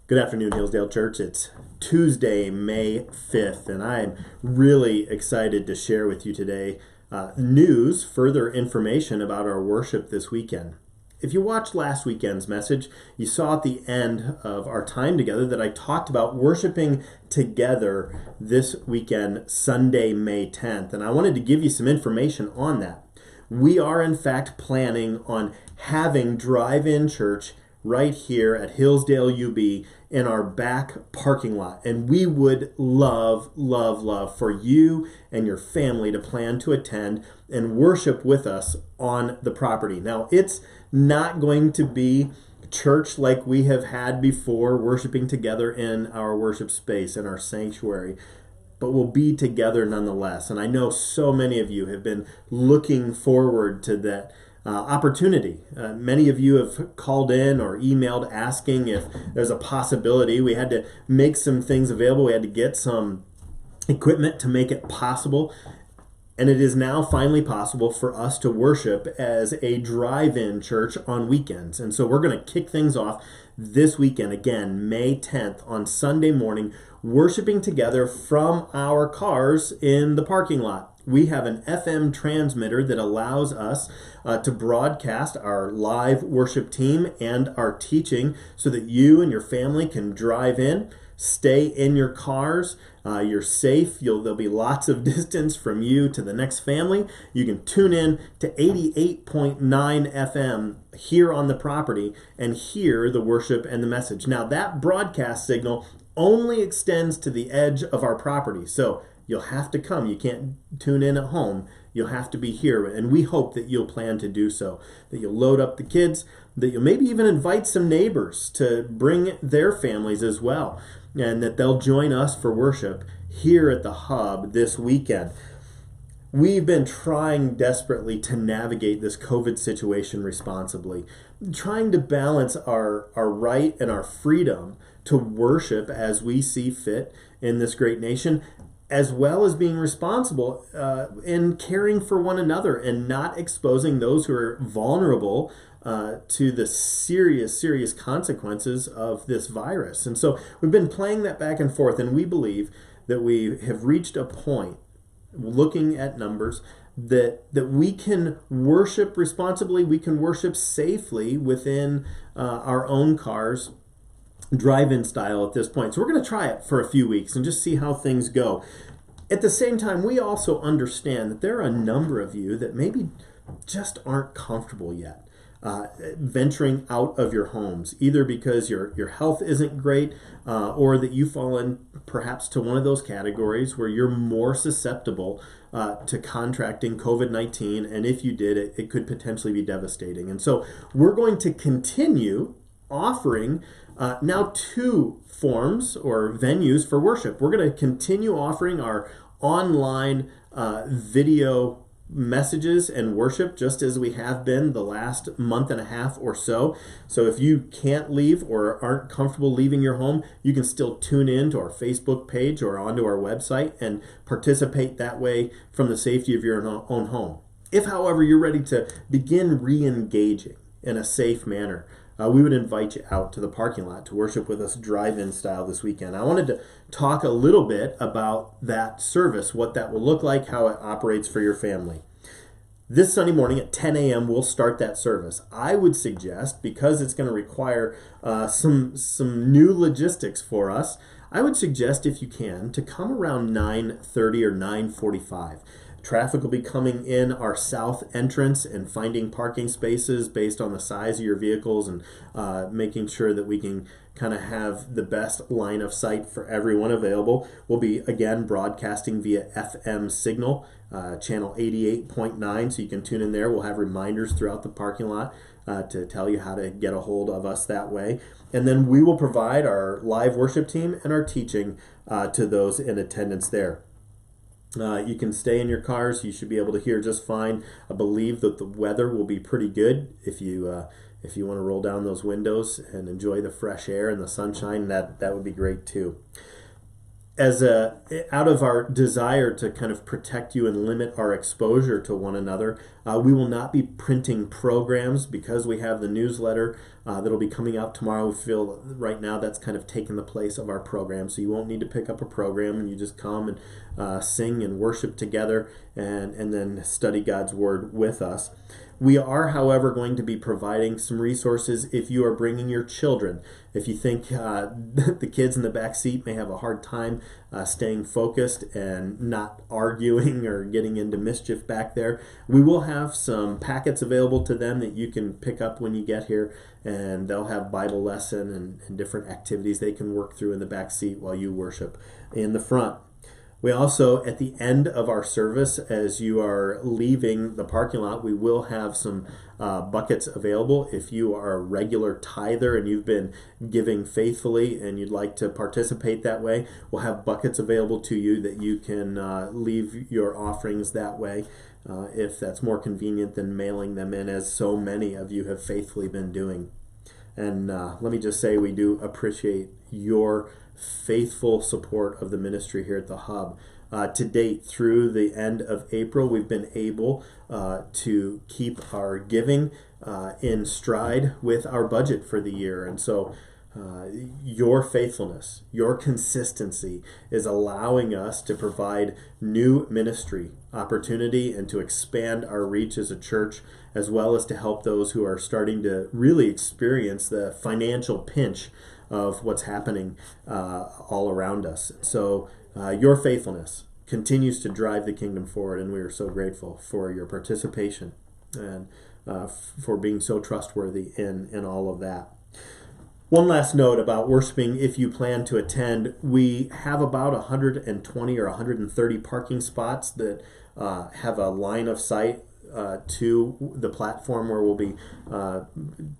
Good afternoon, Hillsdale Church. It's Tuesday, May 5th, and I am really excited to share with you today further information about our worship this weekend. If you watched last weekend's message, you saw at the end of our time together that I talked about worshiping together this weekend, Sunday, May 10th, and I wanted to give you some information on that. We are, in fact, planning on having drive-in church right here at Hillsdale UB in our back parking lot. And we would love for you and your family to plan to attend and worship with us on the property. Now, it's not going to be church like we have had before, worshiping together in our worship space, in our sanctuary, but we'll be together nonetheless. And I know so many of you have been looking forward to that opportunity. Many of you have called in or emailed asking if there's a possibility. We had to make some things available. We had to get some equipment to make it possible. And it is now finally possible for us to worship as a drive-in church on weekends. And so we're going to kick things off this weekend, again, May 10th, on Sunday morning, worshiping together from our cars in the parking lot. We have an FM transmitter that allows us to broadcast our live worship team and our teaching so that you and your family can drive in, stay in your cars. You're safe. There'll be lots of distance from you to the next family. You can tune in to 88.9 FM here on the property and hear the worship and the message. Now, that broadcast signal only extends to the edge of our property. So you'll have to come. You can't tune in at home. You'll have to be here. And we hope that you'll plan to do so, that you'll load up the kids, that you'll maybe even invite some neighbors to bring their families as well, and that they'll join us for worship here at the Hub this weekend. We've been trying desperately to navigate this COVID situation responsibly, trying to balance our right and our freedom to worship as we see fit in this great nation, as well as being responsible in caring for one another and not exposing those who are vulnerable to the serious consequences of this virus. And so we've been playing that back and forth, and we believe that we have reached a point, looking at numbers, that we can worship responsibly, we can worship safely within our own cars, drive-in style at this point. So we're going to try it for a few weeks and just see how things go. At the same time, we also understand that there are a number of you that maybe just aren't comfortable yet venturing out of your homes, either because your health isn't great or that you fall in perhaps to one of those categories where you're more susceptible to contracting COVID-19, and if you did, it could potentially be devastating. And so we're going to continue offering now two forms or venues for worship. We're going to continue offering our online video messages and worship just as we have been the last month and a half or so. So if you can't leave or aren't comfortable leaving your home, you can still tune in to our Facebook page or onto our website and participate that way from the safety of your own home. If, however, you're ready to begin re-engaging in a safe manner, we would invite you out to the parking lot to worship with us drive-in style this weekend. I wanted to talk a little bit about that service, what that will look like, how it operates for your family. This Sunday morning at 10 a.m. we'll start that service. I would suggest, because it's going to require some new logistics for us, I would suggest, if you can, to come around 9:30 or 9:45. Traffic will be coming in our south entrance and finding parking spaces based on the size of your vehicles and making sure that we can kind of have the best line of sight for everyone available. We'll be, again, broadcasting via FM signal, channel 88.9, so you can tune in there. We'll have reminders throughout the parking lot to tell you how to get a hold of us that way. And then we will provide our live worship team and our teaching to those in attendance there. You can stay in your cars. You should be able to hear just fine. I believe that the weather will be pretty good if you want to roll down those windows and enjoy the fresh air and the sunshine. That would be great too. as a out of our desire to kind of protect you and limit our exposure to one another, we will not be printing programs because we have the newsletter that'll be coming out tomorrow. We feel right now that's kind of taken the place of our program, so you won't need to pick up a program, and you just come and sing and worship together and then study God's Word with us. We are, however, going to be providing some resources if you are bringing your children. If you think the kids in the back seat may have a hard time staying focused and not arguing or getting into mischief back there, we will have some packets available to them that you can pick up when you get here, and they'll have Bible lesson and different activities they can work through in the back seat while you worship in the front. We also, at the end of our service, as you are leaving the parking lot, we will have some buckets available. If you are a regular tither and you've been giving faithfully and you'd like to participate that way, we'll have buckets available to you that you can leave your offerings that way, if that's more convenient than mailing them in, as so many of you have faithfully been doing. And let me just say, we do appreciate your faithful support of the ministry here at the Hub. To date, through the end of April, we've been able to keep our giving in stride with our budget for the year. And so your faithfulness, your consistency is allowing us to provide new ministry opportunity and to expand our reach as a church, as well as to help those who are starting to really experience the financial pinch of what's happening all around us. So your faithfulness continues to drive the kingdom forward, and we are so grateful for your participation and for being so trustworthy in all of that. One last note about worshiping. If you plan to attend, we have about 120 or 130 parking spots that have a line of sight to the platform where we'll be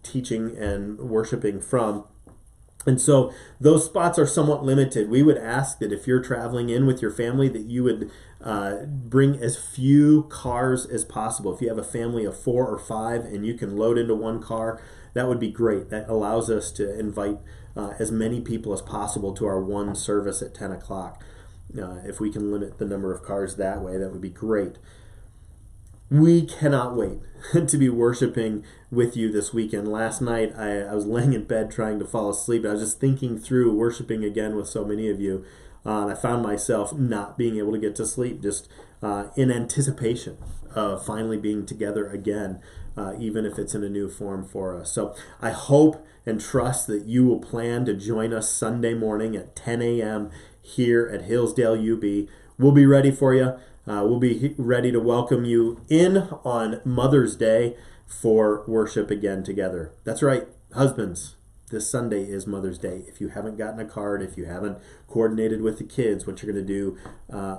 teaching and worshiping from. And so those spots are somewhat limited. We would ask that if you're traveling in with your family, that you would bring as few cars as possible. If you have a family of 4 or 5 and you can load into one car, that would be great. That allows us to invite as many people as possible to our one service at 10 o'clock. If we can limit the number of cars that way, that would be great. We cannot wait to be worshiping with you this weekend. Last night, I was laying in bed trying to fall asleep. I was just thinking through worshiping again with so many of you. And I found myself not being able to get to sleep, just in anticipation of finally being together again, even if it's in a new form for us. So I hope and trust that you will plan to join us Sunday morning at 10 a.m. here at Hillsdale UB. We'll be ready for you. We'll be ready to welcome you in on Mother's Day for worship again together. That's right, husbands. This Sunday is Mother's Day. If you haven't gotten a card, if you haven't coordinated with the kids what you're going to do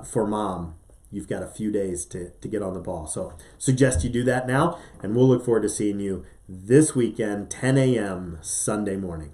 for mom, you've got a few days to get on the ball. So suggest you do that now, and we'll look forward to seeing you this weekend, 10 a.m. Sunday morning.